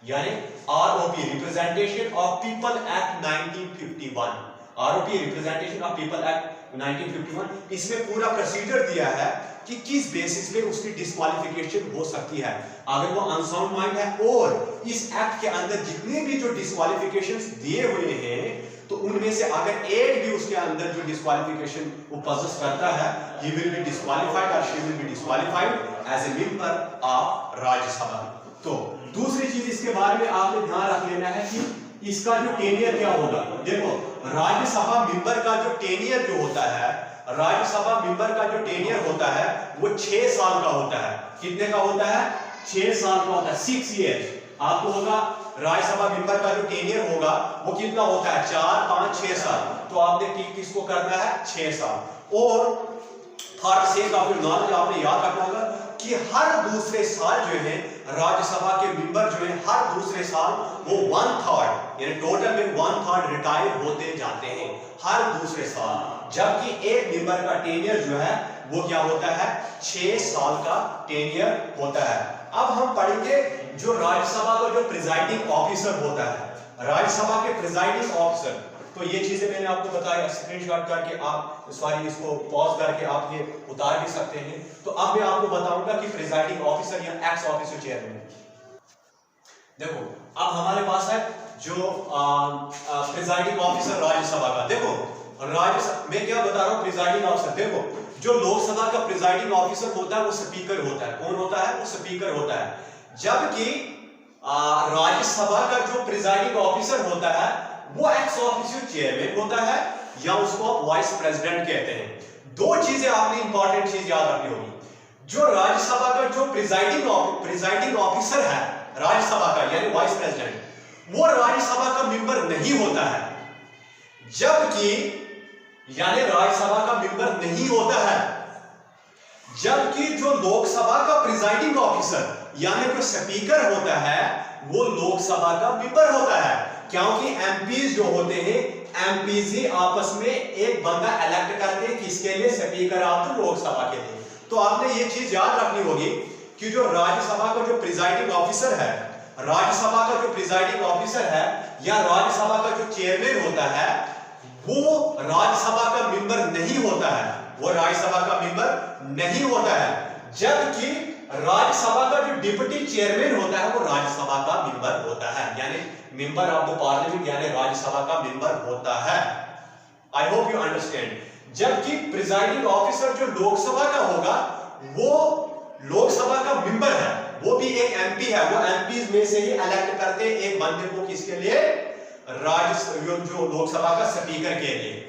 Speaker 1: यानी ROP representation of people act 1951, ROP representation of people act 1951, इसमें पूरा प्रोसीजर दिया है कि किस बेसिस पे उसकी डिस्क्वालिफिकेशन हो सकती है अगर वो अनसाउंड माइंड है। और इस एक्ट के अंदर जितने भी जो डिस्क्वालिफिकेशंस दिए हुए हैं तो उनमें से अगर एक भी उसके अंदर जो डिस्क्वालिफिकेशन वो पोजेस करता है, ही विल बी डिस्क्वालिफाइड और she will be disqualified as a member of Rajya Sabha. तो दूसरी चीज इसके बारे में आपने ध्यान रख लेना है कि इसका जो टेनियर क्या होगा। देखो राज्यसभा मेंबर का जो टेनियर जो होता है, राज्यसभा मेंबर का जो टेनियर होता है वो 6 साल का होता है। कितने का होता है? 6 साल का होता है, 6 इयर्स। आपको होगा राज्यसभा मेंबर का जो टेनियर होगा वो कितना होता है? 4, 5, 6 साल। तो आपने किसको करना है? 6 साल। और फॉर सेक ऑफ नॉलेज आपने याद रखना होगा कि हर दूसरे साल जो है राज्यसभा के मेंबर जो है हर दूसरे साल वो 1/3 यानी टोटल में 1/3 रिटायर होते जाते हैं हर दूसरे साल। जबकि एक मेंबर का टेनियर जो है वो क्या होता है? 6 साल का टेनियर होता है। अब हम पढ़ेंगे जो राज्यसभा का जो प्रिजाइडिंग ऑफिसर होता है, राज्यसभा के प्रिजाइडिंग ऑफिसर। तो ये चीजें मैंने आपको बताया, स्क्रीनशॉट करके आप इसको पॉज करके आप ये उतार भी सकते हैं। तो अब मैं आपको बताऊंगा कि प्रिजाइडिंग ऑफिसर या एक्स ऑफिसर चेयरमैन। देखो अब हमारे पास है जो प्रिजाइडिंग ऑफिसर राज्यसभा का। देखो मैं क्या बता रहा हूं प्रिजाइडिंग ऑफिसर। देखो जो लोकसभा का प्रिजाइडिंग ऑफिसर होता है वो स्पीकर होता है। कौन होता है? वो स्पीकर होता है। जबकि राज्यसभा का जो प्रिजाइडिंग ऑफिसर होता है वो एक्स ऑफिशियो चेयरमैन होता है या उसको आप वाइस प्रेसिडेंट कहते हैं। दो चीजें आपने इंपॉर्टेंट चीज याद रखनी होगी। जो राज्यसभा का जो प्रिजाइडिंग ऑफिसर है राज्यसभा का यानी वाइस प्रेसिडेंट, वो राज्यसभा का मेंबर नहीं होता है। जबकि यानी राज्यसभा का मेंबर नहीं होता है, जबकि जो लोकसभा का प्रिजाइडिंग ऑफिसर यानी जो स्पीकर होता है वो लोकसभा का मेंबर होता है। क्योंकि एमपीज जो होते हैं एमपीज ही आपस में एक बंदा इलेक्ट करते हैं किसके लिए? स्पीकर ऑफ द लोकसभा के लिए। तो आपने ये चीज याद रखनी होगी कि जो राज्यसभा का जो प्रिजाइडिंग ऑफिसर है, राज्यसभा का जो प्रिजाइडिंग ऑफिसर है या राज्यसभा का जो चेयरमैन होता है वो राज्यसभा का मेंबर नहीं होता है, वो राज्यसभा का मेंबर नहीं होता है। जबकि राज्यसभा का जो डिप्टी चेयरमैन होता है वो राज्यसभा का मेंबर होता है, यानी मेंबर ऑफ द पार्लियामेंट यानी राज्यसभा का मेंबर होता है। I hope you understand. जबकि प्रिजाइडिंग ऑफिसर जो लोकसभा का होगा वो लोकसभा का मेंबर है, वो भी एक एमपी है। वो एमपीज में से ही इलेक्ट करते हैं एक बंदे को किसके लिए? जो लोकसभा का स्पीकर के लिए।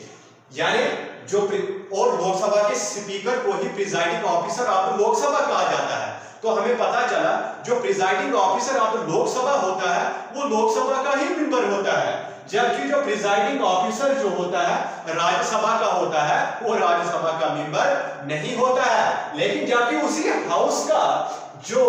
Speaker 1: यानी जो और लोकसभा के स्पीकर को ही प्रिजाइडिंग ऑफिसर ऑफ लोकसभा कहा जाता है। तो हमें पता चला जो प्रिजाइडिंग ऑफिसर ऑफ लोकसभा होता है वो लोकसभा का ही मेंबर होता है, जबकि जो प्रिजाइडिंग ऑफिसर जो होता है राज्यसभा का होता है वो राज्यसभा का मेंबर नहीं होता है। लेकिन जबकि उसी हाउस का जो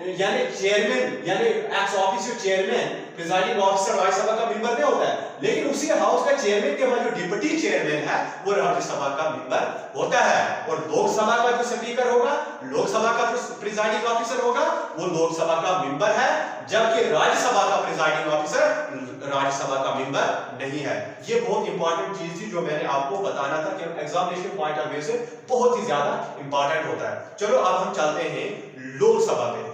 Speaker 1: यानी चेयरमैन यानी ex officio chairman presiding officer Rajya Sabha का मेंबर नहीं होता है, लेकिन उसी हाउस का चेयरमैन के बाद जो डिप्टी चेयरमैन है वो राज्यसभा का मेंबर होता है। और लोकसभा का जो स्पीकर होगा, लोकसभा का जो प्रिजाइडिंग ऑफिसर होगा वो लोकसभा का मेंबर है, जबकि राज्यसभा का प्रिजाइडिंग ऑफिसर राज्यसभा का मेंबर नहीं है। ये बहुत इंपॉर्टेंट चीज थी जो मैंने आपको बताना था कि एग्जामिनेशन पॉइंट ऑफ व्यू से बहुत ही ज्यादा इंपॉर्टेंट होता है। चलो अब हम चलते हैं लोकसभा पे।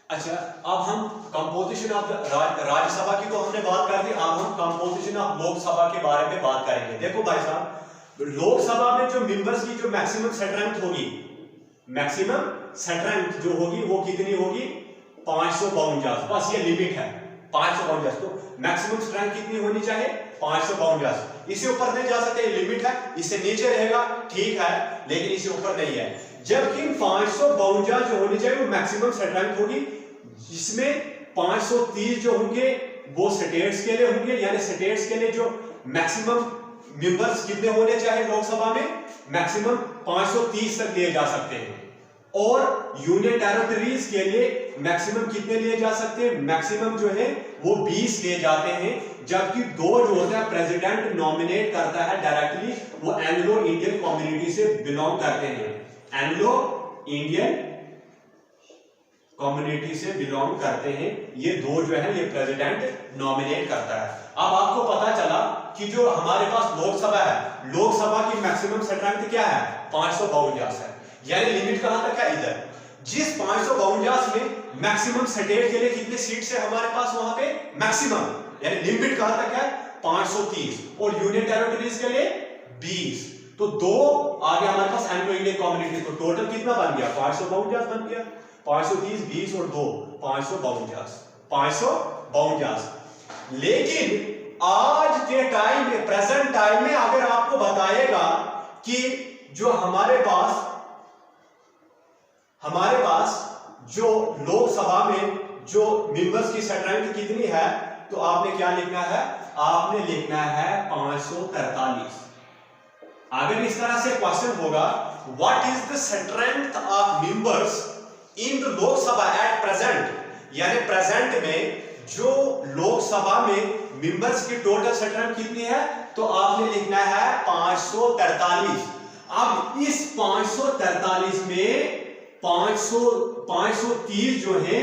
Speaker 1: अच्छा अब हम कंपोजिशन ऑफ राज्यसभा की तो हमने बात कर दी, अब हम कंपोजिशन ऑफ लोकसभा के बारे में बात करेंगे। देखो भाई साहब, लोकसभा में जो मेंबर्स की जो मैक्सिमम स्ट्रेंथ होगी, मैक्सिमम स्ट्रेंथ जो होगी वो कितनी होगी? 552। बस ये लिमिट है 552। तो मैक्सिमम स्ट्रेंथ कितनी होनी चाहिए? 552। इससे ऊपर नहीं जा सकते, लिमिट है। इससे नीचे रहेगा ठीक है, लेकिन इससे ऊपर नहीं है। जबकि 552 जो होनी चाहिए वो मैक्सिमम स्ट्रेंथ होगी, जिसमें 530 जो होंगे वो स्टेट्स के लिए होंगे, यानी स्टेट्स के लिए जो मैक्सिमम मेंबर्स कितने होने चाहिए लोकसभा में? मैक्सिमम 530 तक लिए जा सकते हैं। और यूनियन टेरिटरीज के लिए मैक्सिमम कितने लिए जा सकते हैं? मैक्सिमम जो है वो 20 लिए जाते हैं, जबकि 2 जो होता है प्रेसिडेंट नॉमिनेट करता है डायरेक्टली, वो एंग्लो इंडियन कम्युनिटी से बिलोंग करते हैं, एंग्लो इंडियन कम्युनिटी से बिलोंग करते हैं। ये 2 जो है ये प्रेसिडेंट नॉमिनेट करता है। अब आपको पता चला कि जो हमारे पास लोकसभा है, लोकसभा की मैक्सिमम स्ट्रेंथ क्या है? 552 है। यानी लिमिट कहां तक है? इधर। जिस 552 में मैक्सिमम स्टेट के लिए कितने सीट्स है हमारे पास वहां पे? मैक्सिमम, यानी लिमिट कहां तक है? 530। और यूनियन टेरिटरीज के लिए 20। तो 2 आगे हमारे पास एंग्लो इंडियन कम्युनिटी, तो टोटल कितना बन गया? 552 बन गया। 530, 20 और 2 552। लेकिन आज के टाइम में, प्रेजेंट टाइम में अगर आपको बताएगा कि जो हमारे पास जो लोकसभा में जो मेंबर्स की स्ट्रेंथ कितनी है, तो आपने क्या लिखना है? आपने लिखना है 543। अगर इस तरह से क्वेश्चन होगा, what is the strength of members in the Lok Sabha at present, यानी प्रेजेंट में जो लोकसभा में मेंबर्स की टोटल स्ट्रेंथ कितनी है, तो आपने लिखना है 543। अब इस 543 में 530 जो है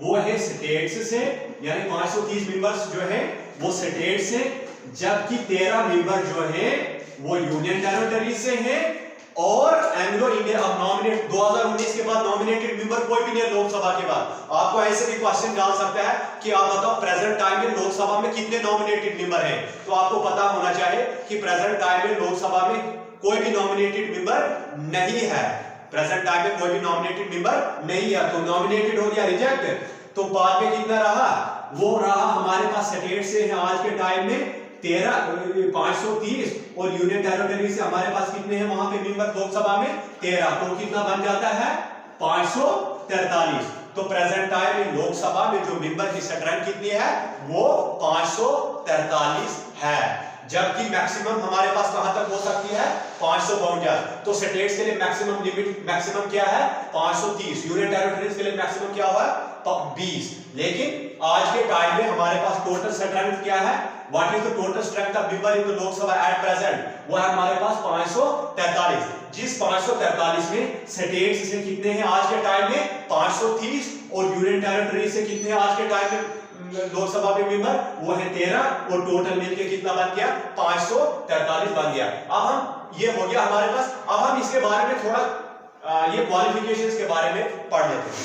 Speaker 1: वो है स्टेट्स से, यानी 530 मेंबर्स जो है वो स्टेट से, जबकि 13 मेंबर जो है वो यूनियन टेरिटरी से हैं। और एंग्लो इंडियन, अब नॉमिनेट 2019 के बाद नॉमिनेटेड मेंबर कोई भी नहीं है लोकसभा के बाद। आपको ऐसे भी क्वेश्चन डाल सकता है कि आप बताओ प्रेजेंट टाइम में लोकसभा में कितने नॉमिनेटेड मेंबर हैं, तो आपको पता होना चाहिए कि प्रेजेंट टाइम में लोकसभा में कोई भी नॉमिनेटेड मेंबर नहीं है। प्रेजेंट टाइम में कोई भी नॉमिनेटेड मेंबर नहीं है, तो नॉमिनेटेड हो गया रिजेक्ट। तो बाद में कितना रहा? वो रहा हमारे पास स्टेट से है आज के टाइम में 530, और यूनियन टेरिटरी से हमारे पास कितने हैं वहां पे मेंबर लोकसभा में? 13। तो कितना बन जाता है? 543। तो प्रेजेंट टाइम में लोकसभा में जो मेंबर की स्ट्रेंथ कितनी है? वो 543 है, जबकि मैक्सिमम हमारे पास कहां तक हो सकती है? 552। तो स्टेट्स के लिए मैक्सिमम लिमिट, मैक्सिमम क्या है? 530। यूनियन टेरिटरीज के लिए मैक्सिमम क्या हुआ? 20। लेकिन आज के टाइम में हमारे पास टोटल स्ट्रेंथ क्या है? What is the total strength of member in the Lok Sabha at present? वो है हमारे पास 543। जिस 543 में स्टेट्स से कितने हैं आज के टाइम में? 530। और यूनियन टेरिटरी से कितने हैं आज के टाइम में लोकसभा में मेंबर? वो है 13। और टोटल मिलके कितना बन गया? 543 बन गया। अब हम, ये हो गया हमारे पास। अब हम इसके बारे में थोड़ा ये क्वालिफिकेशंस के बारे में पढ़ लेते हैं।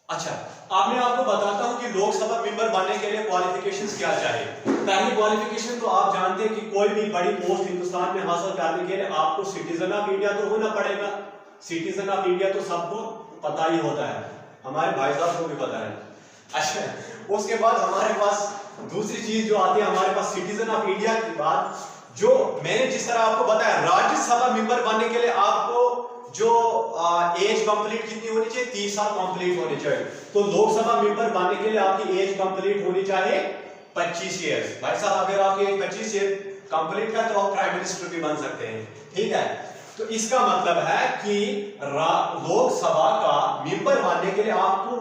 Speaker 1: अच्छा, आपने आपको बताता हूं कि लोकसभा मेंबर बनने के लिए क्वालिफिकेशंस क्या चाहिए। पहली क्वालिफिकेशन तो आप जानते हैं कि कोई भी बड़ी पोस्ट हिंदुस्तान में हासिल करने के लिए आपको सिटीजन ऑफ इंडिया तो होना पड़ेगा। सिटीजन ऑफ इंडिया तो सबको पता ही होता है, हमारे भाई साहब को भी पता है। अच्छा, उसके बाद हमारे पास दूसरी चीज जो आती है हमारे पास सिटीजन ऑफ इंडिया के बाद, जो मैंने जिस तरह आपको बताया, राज्यसभा मेंबर बनने के लिए आपको जो एज कंप्लीट कितनी होनी चाहिए? 30 साल कंप्लीट होनी चाहिए। तो लोकसभा मेंबर बनने के लिए आपकी एज कंप्लीट होनी चाहिए 25 इयर्स। भाई साहब अगर आपकी एज 25 ईयर कंप्लीट है तो आप प्राइम मिनिस्टर भी बन सकते हैं, ठीक है। तो इसका मतलब है कि लोकसभा का मेंबर बनने के लिए आपको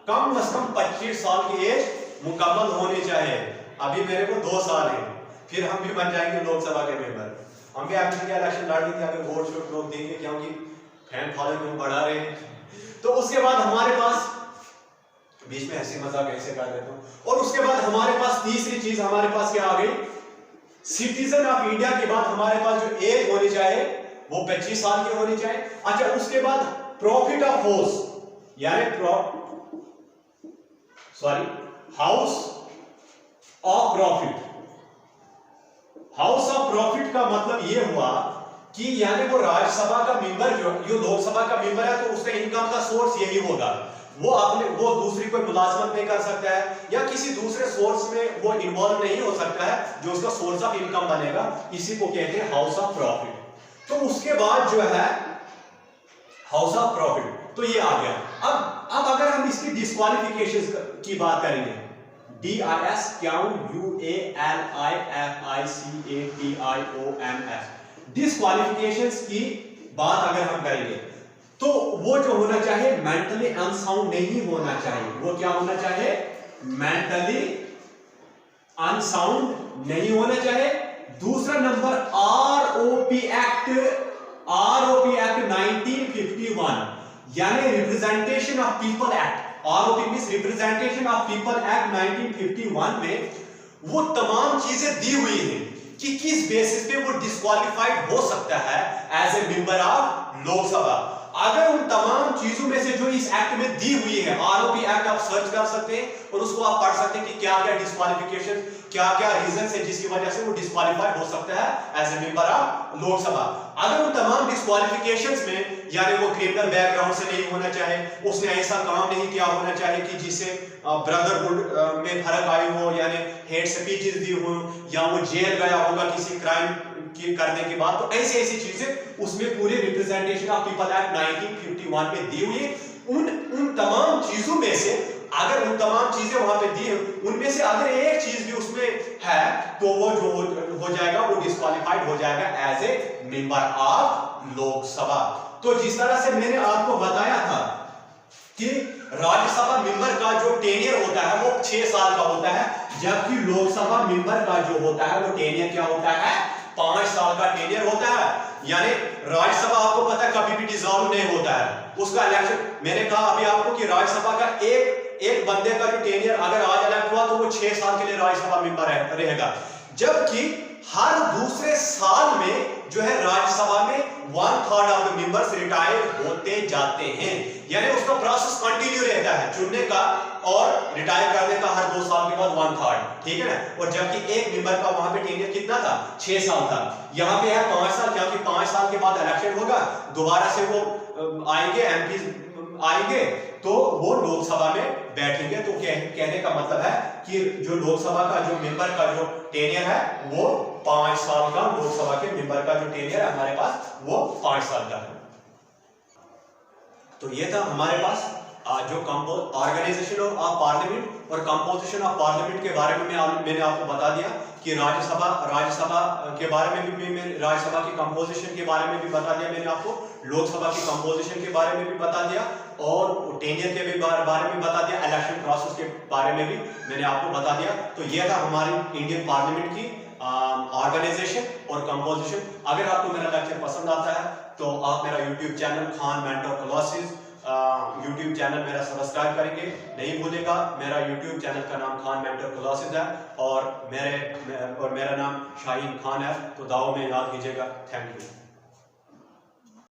Speaker 1: कम से कम 25 साल की एज मुकम्मल होनी चाहिए। अभी मेरे को 2 साल है, फिर हम भी बन जाएंगे लोकसभा के मेंबर। हम भी एमपी के इलेक्शन लड़ लेंगे अगर वोट शोट लोग देंगे, क्योंकि फैन फॉलोइंग हम बढ़ा रहे हैं। तो उसके बाद हमारे पास, बीच में हंसी मजाक ऐसे कर देता हूं, और उसके बाद हमारे पास तीसरी चीज हमारे पास क्या आ गई? सिटीजन ऑफ इंडिया के बाद हमारे पास जो एज होनी चाहिए वो 25 साल की होनी चाहिए। अच्छा, उसके बाद प्रॉफिट ऑफ हाउस, यानी house of profit. House of profit का मतलब ये हुआ कि यानी वो राज्यसभा का मेंबर जो लोकसभा का मेंबर है, तो उसका इनकम का सोर्स यही होगा। वो दूसरी कोई मुलाजमत नहीं कर सकता है, या किसी दूसरे सोर्स में वो इन्वॉल्व नहीं हो सकता है जो उसका सोर्स ऑफ इनकम बनेगा। इसी को कहते हैं हाउस ऑफ प्रॉफिट। तो उसके बाद जो है हाउस ऑफ प्रॉफिट, तो ये आ गया। अब अगर हम इसकी डिस्क्वालिफिकेशन की बात करेंगे, DIS QUALIFICATIONS। डिस्क्वालिफिकेशंस की बात अगर हम करेंगे तो वो जो होना चाहिए मेंटली अनसाउंड नहीं होना चाहिए। वो क्या होना चाहिए? मेंटली अनसाउंड नहीं होना चाहिए। दूसरा नंबर आरओपी एक्ट 1951 यानी representation of people act. ROP means representation of people act 1951 में वो तमाम चीजें दी हुई हैं कि किस बेसिस पे वो डिस्क्वालिफाइड हो सकता है as a member of Lok Sabha. अगर उन तमाम चीजों में से जो इस एक्ट में दी हुई है, आरओपी एक्ट आप सर्च कर सकते हैं और उसको आप पढ़ सकते हैं कि क्या क्या डिस्क्वालिफिकेशन, क्या क्या रीजन है जिसकी वजह से वो डिस्क्वालिफाइड हो सकता है as a member of Lok Sabha. अगर उन तमाम डिस्क्वालिफिकेशंस में यानी वो क्रिमिनल बैकग्राउंड से नहीं होना चाहिए, उसने ऐसा काम नहीं किया होना चाहिए कि जिससे ब्रदरहुड में फर्क आई हो, यानी हेड स्पीचेस दी हो, या वो जेल गया होगा किसी क्राइम करने के बाद, तो ऐसी ऐसी चीजें उसमें पूरे रिप्रेजेंटेशन ऑफ पीपल एक्ट 1951 में दी हुई है। उन तमाम चीजों में से अगर उन तमाम चीजें वहां पे दी है, उनमें से अगर एक चीज भी उसमें है तो वो जो हो जाएगा वो डिस्क्वालिफाइड हो जाएगा as a member of Lok Sabha. तो जिस तरह से मैंने आपको बताया था कि राज्यसभा मेंबर का जो टेन्योर होता है वो 6 साल का होता है, जबकि लोकसभा मेंबर का जो होता है वो टेन्योर क्या होता है? 5 साल का टेन्योर होता है। यानी राज्यसभा आपको पता है कभी भी डिसॉल्व नहीं होता है, उसका इलेक्शन, मैंने कहा अभी आपको कि राज्यसभा का एक बंदे का जो टेन्योर अगर आज इलेक्ट हुआ तो वो 6 साल के लिए राज्यसभा मेंबर रहेगा, जबकि हर दूसरे साल में जो है राज्यसभा में 1/3 ऑफ द मेंबर्स रिटायर होते जाते हैं। यानी उसका प्रोसेस कंटिन्यू रहता है चुनने का और रिटायर करने का हर 2 साल के बाद 1/3, ठीक है ना। और जबकि एक मेंबर का वहां पे टेन्योर कितना था? 6 साल था। यहाँ पे है 5 साल, क्योंकि 5 साल के बाद इलेक्शन होगा, दोबारा से वो आएंगे, एमपी आएंगे, तो वो लोकसभा में बैठेंगे। तो कहने का मतलब है कि जो लोकसभा का जो मेंबर का जो टेन्योर है वो 5 साल का, लोकसभा के मेंबर का जो टेन्योर है हमारे पास वो 5 साल का है। तो ये था हमारे पास जो ऑर्गेनाइजेशन ऑफ पार्लियामेंट और कंपोजिशन ऑफ पार्लियामेंट के बारे में मैंने आपको बता दिया कि राज्यसभा के बारे में भी मैं राज्यसभा की कंपोजिशन के बारे में भी बता दिया मैंने आपको, लोकसभा की कंपोजिशन के बारे में भी बता दिया और टेन्योर के भी बारे में बता दिया, इलेक्शन प्रोसेस के बारे में भी मैंने आपको बता दिया। तो ये था हमारी इंडियन पार्लियामेंट की ऑर्गेनाइजेशन और कंपोजिशन। अगर आपको मेरा लेक्चर पसंद आता है तो आप मेरा YouTube channel Khan mentor classes YouTube channel मेरा सब्सक्राइब करेंगे, नहीं भूलेगा। मेरा यूट्यूब चैनल का नाम खान मेंटर क्लासेस है और मेरा नाम शाहीन खान है, तो दाव में याद कीजिएगा। Thank you.